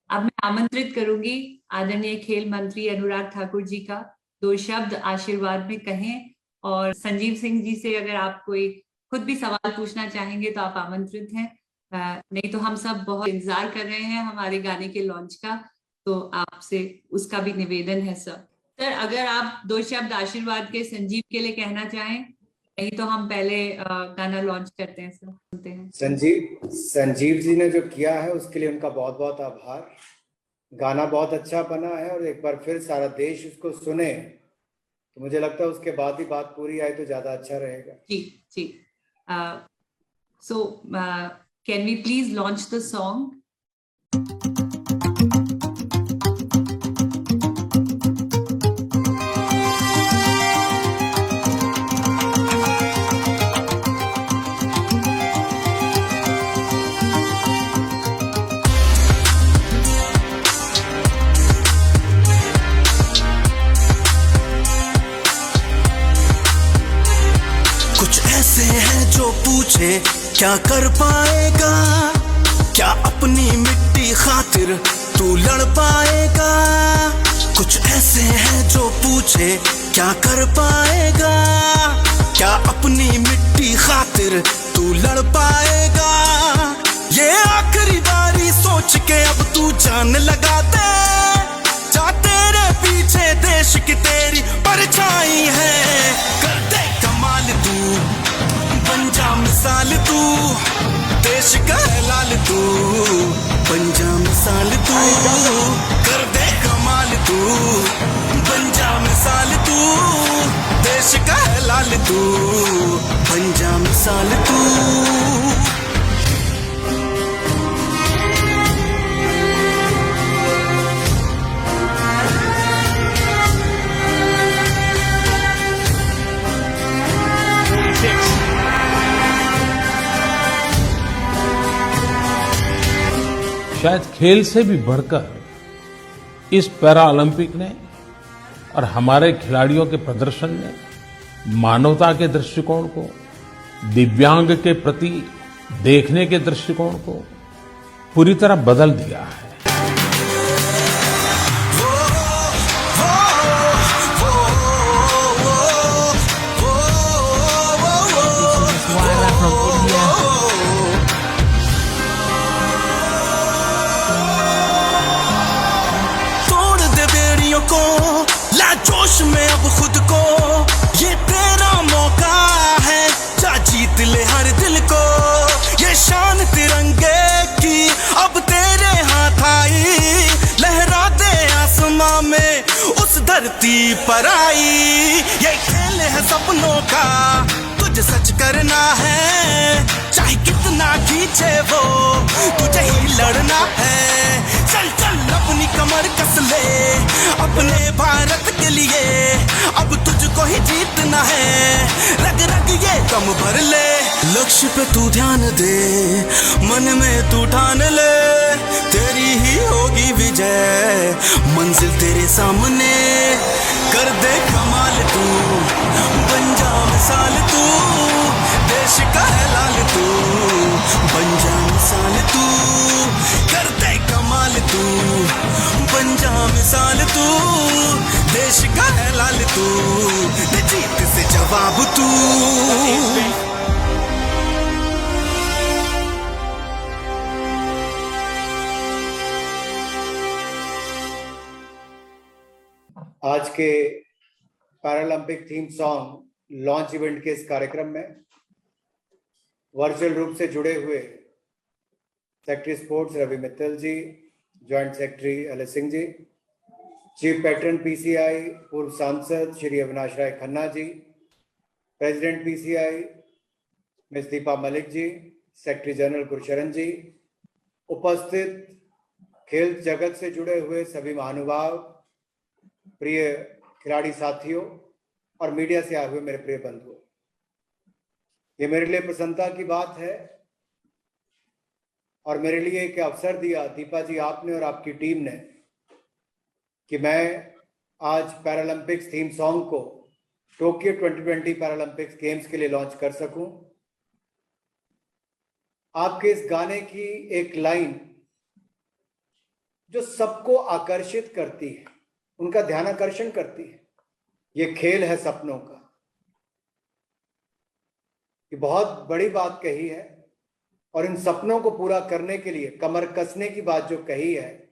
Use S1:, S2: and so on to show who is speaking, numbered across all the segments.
S1: अब मैं आमंत्रित करूंगी आदरणीय खेल मंत्री अनुराग ठाकुर जी का दो शब्द आशीर्वाद में कहें। और संजीव सिंह जी से अगर आप कोई खुद भी सवाल पूछना चाहेंगे तो आप आमंत्रित हैं। नहीं तो हम सब बहुत इंतजार कर रहे हैं हमारे गाने के लॉन्च का, तो आपसे उसका भी निवेदन है सर अगर आप दो शब्द आशीर्वाद के संजीव के लिए कहना चाहें, नहीं तो हम पहले गाना लॉन्च करते हैं सर, सुनते हैं।
S2: संजीव जी ने जो किया है उसके लिए उनका बहुत बहुत आभार। गाना बहुत अच्छा बना है और एक बार फिर सारा देश उसको सुने तो मुझे लगता है उसके बाद ही बात पूरी आए तो ज्यादा अच्छा रहेगा।
S1: जी जी। So can we please launch the song.
S3: जो पूछे क्या कर पाएगा, क्या अपनी मिट्टी खातिर तू लड़ पाएगा। कुछ ऐसे हैं जो पूछे क्या कर पाएगा, क्या अपनी मिट्टी खातिर तू लड़ पाएगा। ये आखिरी बारी सोच के अब तू जान लगा दे, जा तेरे पीछे देश की तेरी परछाई है। कर दे कमाल तू, बन जा मिसाल तू, देश का लाल तू, बन जा मिसाल तू। कर दे कमाल तू, बन जा मिसाल तू, देश का लाल तू, बन जा मिसाल तू।
S4: शायद खेल से भी बढ़कर इस पैरा ओलंपिक ने और हमारे खिलाड़ियों के प्रदर्शन ने मानवता के दृष्टिकोण को, दिव्यांग के प्रति देखने के दृष्टिकोण को पूरी तरह बदल दिया है।
S3: जोश में अब खुद को, ये तेरा मौका है, जा जीत ले हर दिल को। ये शान तिरंगे की अब तेरे हाथ आई, लहरा दे आसमां में उस धरती पर आई। ये खेल है सपनों का, तुझे सच करना है, चाहे कितना खींचे वो तुझे ही लड़ना है। चल चल अपनी कमर कस ले अपने भारत के लिए, अब तुझको ही जीतना है, रग रग ये दम भर ले। लक्ष्य पे तू ध्यान दे, मन में तू ठान ले, तेरी ही होगी विजय, मंजिल तेरे सामने। कर दे कमाल तू, बन जा मिसाल तू, देश का है लाल तू, बन जा मिसाल तू। कर दे कमाल तू, बन जा मिसाल तू, देश का है लाल तू, जीत से जवाब तू।
S2: आज के Paralympic theme song launch event के इस कार्यक्रम में वर्चुअल रूप से जुड़े हुए secretary sports Ravi Mittal ji, joint secretary L S Singh ji, chief patron PCI पूर्व सांसद Shri Avinash Rai Khanna ji, president PCI miss Deepa Malik ji, secretary general Gursharan ji, उपस्थित खेल जगत से जुड़े हुए सभी महानुभाव, प्रिय खिलाड़ी साथियों और मीडिया से आए हुए मेरे प्रिय बंधुओं, ये मेरे लिए प्रसन्नता की बात है और मेरे लिए एक अवसर दिया दीपा जी आपने और आपकी टीम ने कि मैं आज पैरालंपिक्स थीम सॉन्ग को टोक्यो 2020 पैरालंपिक्स गेम्स के लिए लॉन्च कर सकूं। आपके इस गाने की एक लाइन जो सबको आकर्षित करती है, उनका ध्यान आकर्षण करती है। ये खेल है सपनों का। ये बहुत बड़ी बात कही है, और इन सपनों को पूरा करने के लिए कमर कसने की बात जो कही है,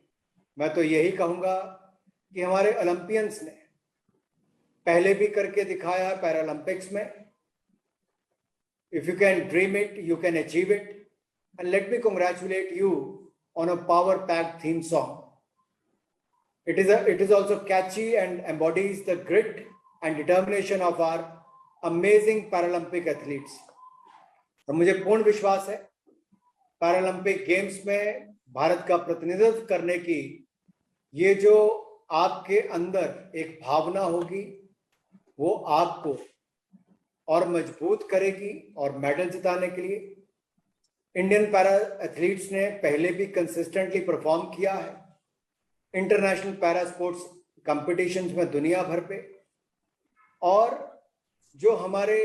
S2: मैं तो यही कहूंगा कि हमारे ओलंपियंस ने पहले भी करके दिखाया है पैरालंपिक्स में। If you can dream it, you can achieve it, and let me congratulate you on a power packed theme song. It is also catchy and embodies the grit and determination of our amazing Paralympic athletes. और मुझे पूर्ण विश्वास है Paralympic games में भारत का प्रतिनिधित्व करने की ये जो आपके अंदर एक भावना होगी, वो आपको और मजबूत करेगी और मेडल जिताने के लिए। इंडियन पैरा एथलीट्स ने पहले भी कंसिस्टेंटली परफॉर्म किया है इंटरनेशनल पैरा स्पोर्ट्स कंपटीशंस में दुनिया भर पे, और जो हमारे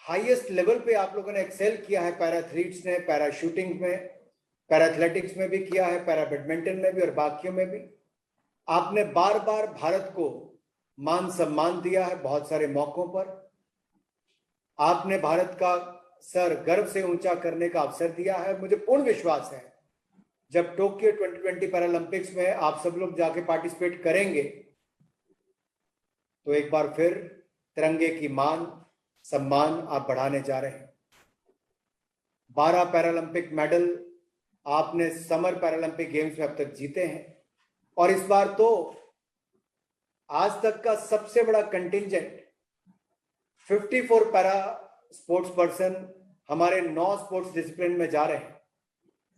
S2: हाईएस्ट लेवल पे आप लोगों ने एक्सेल किया है पैरा एथलीट्स ने, पैरा शूटिंग में, पैरा एथलेटिक्स में भी किया है, पैरा बैडमिंटन में भी और बाकियों में भी। आपने बार बार भारत को मान सम्मान दिया है बहुत सारे मौकों पर। आपने भारत का सर गर्व से ऊंचा करने का अवसर दिया है। मुझे पूर्ण विश्वास है जब टोक्यो 2020 पैरालंपिक्स में आप सब लोग जाके पार्टिसिपेट करेंगे तो एक बार फिर तिरंगे की मान सम्मान आप बढ़ाने जा रहे हैं। 12 पैरालंपिक मेडल आपने समर पैरालंपिक गेम्स में अब तक जीते हैं, और इस बार तो आज तक का सबसे बड़ा कंटिंजेंट 54 पैरा स्पोर्ट्स पर्सन हमारे 9 स्पोर्ट्स डिसिप्लिन में जा रहे हैं,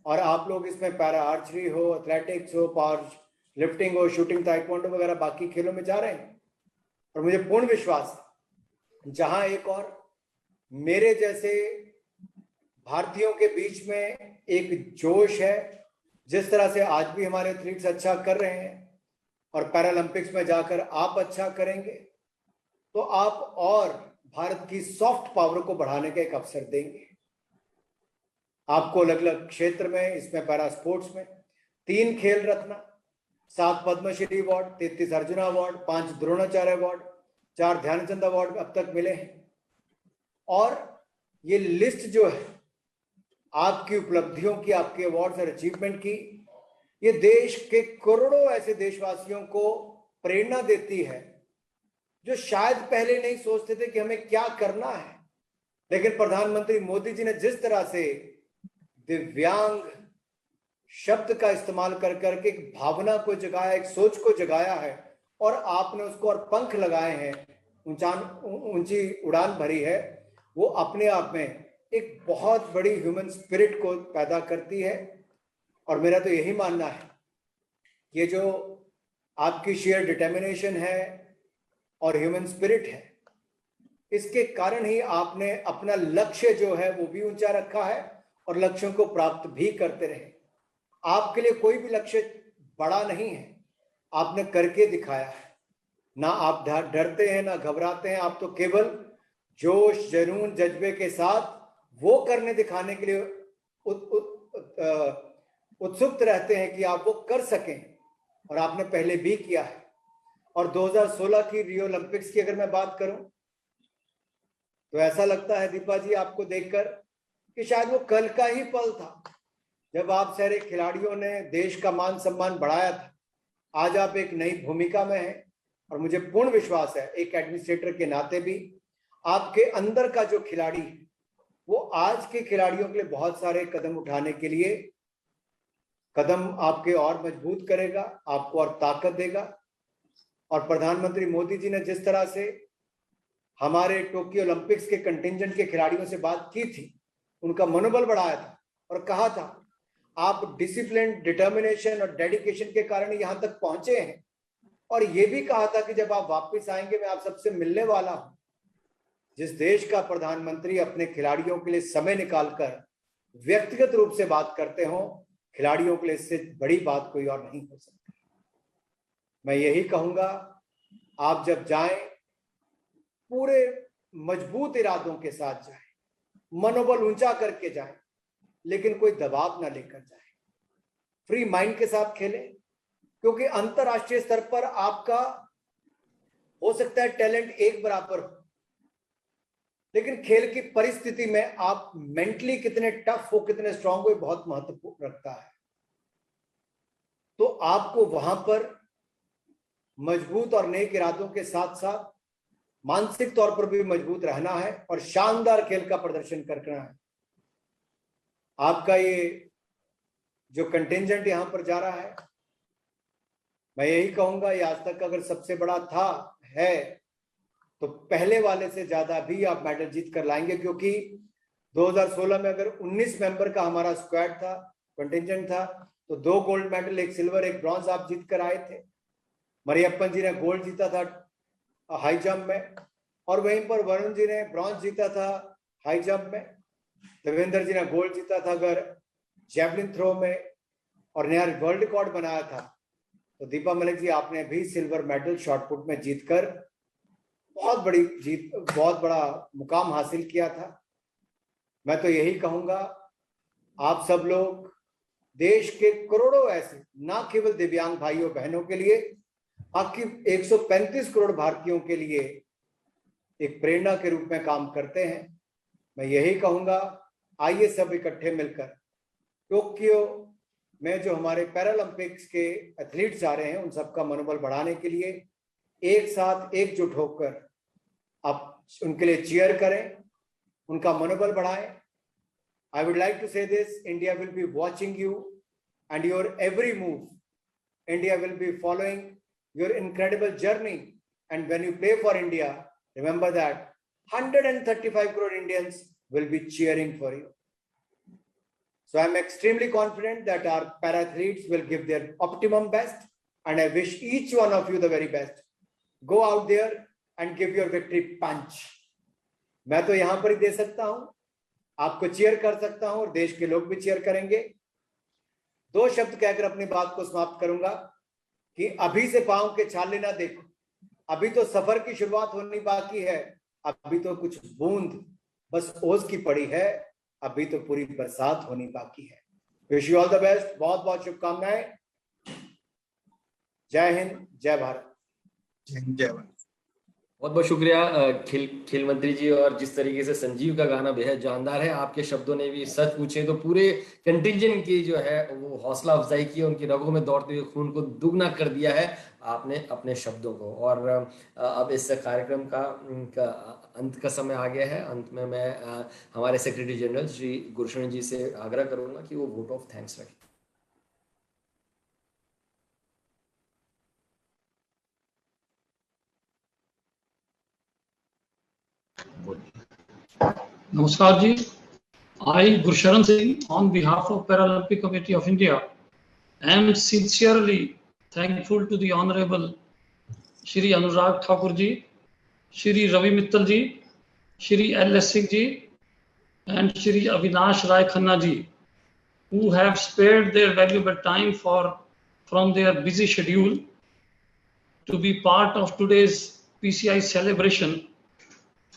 S2: और आप लोग इसमें पैरा आर्चरी हो, एथलेटिक्स हो, पावर लिफ्टिंग हो, शूटिंग, ताइक्वांडो वगैरह बाकी खेलों में जा रहे हैं। और मुझे पूर्ण विश्वास है जहां एक और मेरे जैसे भारतीयों के बीच में एक जोश है, जिस तरह से आज भी हमारे एथलीट्स अच्छा कर रहे हैं और पैरालंपिक्स में जाकर आप अच्छा करेंगे, तो आप और भारत की सॉफ्ट पावर को बढ़ाने का एक अवसर देंगे। आपको अलग अलग क्षेत्र में, इसमें पैरा स्पोर्ट्स में 3 Khel Ratna, 7 Padma Shri award, 33 Arjuna award, 5 Dronacharya award, 4 Dhyan Chand award अब तक मिले हैं। और ये लिस्ट जो है आपकी उपलब्धियों की, आपके अवार्ड्स और अचीवमेंट की, ये देश के करोड़ों ऐसे देशवासियों को प्रेरणा देती है जो शायद पहले नहीं सोचते थे कि हमें क्या करना है, लेकिन प्रधानमंत्री मोदी जी ने जिस तरह से दिव्यांग शब्द का इस्तेमाल कर करके एक भावना को जगाया, एक सोच को जगाया है, और आपने उसको और पंख लगाए हैं, ऊंची उड़ान भरी है, वो अपने आप में एक बहुत बड़ी ह्यूमन स्पिरिट को पैदा करती है। और मेरा तो यही मानना है, ये जो आपकी शेयर डिटर्मिनेशन है और ह्यूमन स्पिरिट है, इसके कारण ही आपने अपना लक्ष्य जो है वो भी ऊंचा रखा है और लक्ष्यों को प्राप्त भी करते रहे। आपके लिए कोई भी लक्ष्य बड़ा नहीं है, आपने करके दिखाया है। ना आप डरते हैं ना घबराते हैं, आप तो केवल जोश, जुनून, जज्बे के साथ वो करने दिखाने के लिए उत्सुक रहते हैं कि आप वो कर सकें, और आपने पहले भी किया है। और 2016 की रियो ओलंपिक्स की अगर मैं बात करूं तो ऐसा लगता है दीपा जी आपको देखकर कि शायद वो कल का ही पल था जब आप सारे खिलाड़ियों ने देश का मान सम्मान बढ़ाया था। आज आप एक नई भूमिका में हैं, और मुझे पूर्ण विश्वास है एक एडमिनिस्ट्रेटर के नाते भी आपके अंदर का जो खिलाड़ी है वो आज के खिलाड़ियों के लिए बहुत सारे कदम उठाने के लिए कदम आपके और मजबूत करेगा, आपको और ताकत देगा। और प्रधानमंत्री मोदी जी ने जिस तरह से हमारे टोक्यो ओलंपिक्स के कंटिंजेंट के खिलाड़ियों से बात की थी, उनका मनोबल बढ़ाया था और कहा था आप डिसिप्लिन, डिटर्मिनेशन और डेडिकेशन के कारण यहां तक पहुंचे हैं, और ये भी कहा था कि जब आप वापस आएंगे मैं आप सबसे मिलने वाला हूं। जिस देश का प्रधानमंत्री अपने खिलाड़ियों के लिए समय निकालकर व्यक्तिगत रूप से बात करते हो, खिलाड़ियों के लिए इससे बड़ी बात कोई और नहीं हो सकती। मैं यही कहूंगा, आप जब जाएं पूरे मजबूत इरादों के साथ जाएं, मनोबल ऊंचा करके जाएं, लेकिन कोई दबाव ना लेकर जाएं। फ्री माइंड के साथ खेलें, क्योंकि अंतरराष्ट्रीय स्तर पर आपका हो सकता है टैलेंट एक बराबर हो, लेकिन खेल की परिस्थिति में आप मेंटली कितने टफ हो, कितने स्ट्रांग हो, बहुत महत्वपूर्ण रखता है। तो आपको वहां पर मजबूत और नेक इरादों के साथ साथ मानसिक तौर पर भी मजबूत रहना है और शानदार खेल का प्रदर्शन करना है। आपका ये जो कंटिंजेंट यहां पर जा रहा है, मैं यही कहूंगा, ये आज तक अगर सबसे बड़ा था है तो पहले वाले से ज्यादा भी आप मेडल जीत कर लाएंगे, क्योंकि 2016 में अगर 19 मेंबर का हमारा स्क्वाड था, कंटिंजेंट था, तो 2 गोल्ड मेडल, 1 सिल्वर 1 ब्रॉन्ज आप जीत कर आए थे। मरियप्पन जी ने गोल्ड जीता था हाई जंप में, और वहीं पर वरुण जी ने ब्रॉन्ज जीता था हाई जंप में। देवेंद्र जी ने गोल्ड जीता था अगर जैवलिन थ्रो में, और नया वर्ल्ड रिकॉर्ड बनाया था। तो दीपा मलिक जी, आपने भी सिल्वर मेडल शॉटपुट में जीतकर बहुत बड़ा मुकाम हासिल किया था। मैं तो यही कहूंगा, आप सब लोग देश के करोड़ों ऐसे, ना केवल दिव्यांग भाइयों बहनों के लिए, बाकी 135 करोड़ भारतीयों के लिए एक प्रेरणा के रूप में काम करते हैं। मैं यही कहूंगा, आइए सब इकट्ठे मिलकर टोक्यो में जो हमारे पैरालंपिक्स के एथलीट्स आ रहे हैं, उन सबका मनोबल बढ़ाने के लिए एक साथ एकजुट होकर आप उनके लिए चीयर करें, उनका मनोबल बढ़ाएं। आई वुड लाइक टू से this, India will be watching you and your every move. India will be following your incredible journey, and when you play for India, remember that 135 crore Indians will be cheering for you. So I'm extremely confident that our para-athletes will give their optimum best, and I wish each one of you the very best. Go out there and give your victory punch. मैं तो यहाँ पर ही दे सकता हूँ, आपको cheer कर सकता हूँ और देश के लोग भी चीयर करेंगे। 2 शब्द कहकर अपनी बात को समाप्त करूंगा कि अभी से पांव के छाले ना देखो, अभी तो सफर की शुरुआत होनी बाकी है, अभी तो कुछ बूंद बस ओस की पड़ी है, अभी तो पूरी बरसात होनी बाकी है। Wish you all the best, बहुत बहुत शुभकामनाएं। जय हिंद, जय भारत।
S5: जय भारत।
S6: बहुत बहुत शुक्रिया खेल मंत्री जी। और जिस तरीके से संजीव का गाना बेहद जानदार है, आपके शब्दों ने भी सच पूछे तो पूरे कंटिंजेंट की जो है वो हौसला अफजाई की, उनकी रगों में दौड़ते हुए खून को दुगना कर दिया है आपने अपने शब्दों को। और अब इस कार्यक्रम का अंत का समय आ गया है। अंत में मैं हमारे सेक्रेटरी जनरल श्री गुरशरण जी से आग्रह करूंगा कि वो वोट ऑफ थैंक्स रखें।
S7: Namaskar ji. I, Gursharan Singh, on behalf of Paralympic Committee of India, am sincerely thankful to the Honorable Shri Anurag Thakur ji, Shri Ravi Mittal ji, Shri L.S. Singh ji, and Shri Avinash Rai Khanna ji, who have spared their valuable time from their busy schedule to be part of today's PCI celebration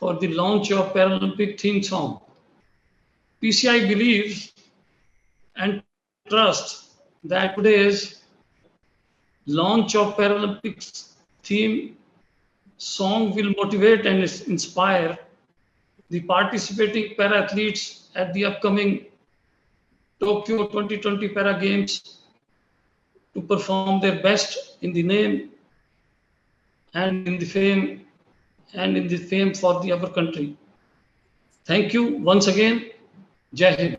S7: for the launch of Paralympic theme song. PCI believes and trusts that today's launch of Paralympics theme song will motivate and inspire the participating para-athletes at the upcoming Tokyo 2020 Para Games to perform their best in the name and in the fame for the our country. Thank you once again. Jai Hind.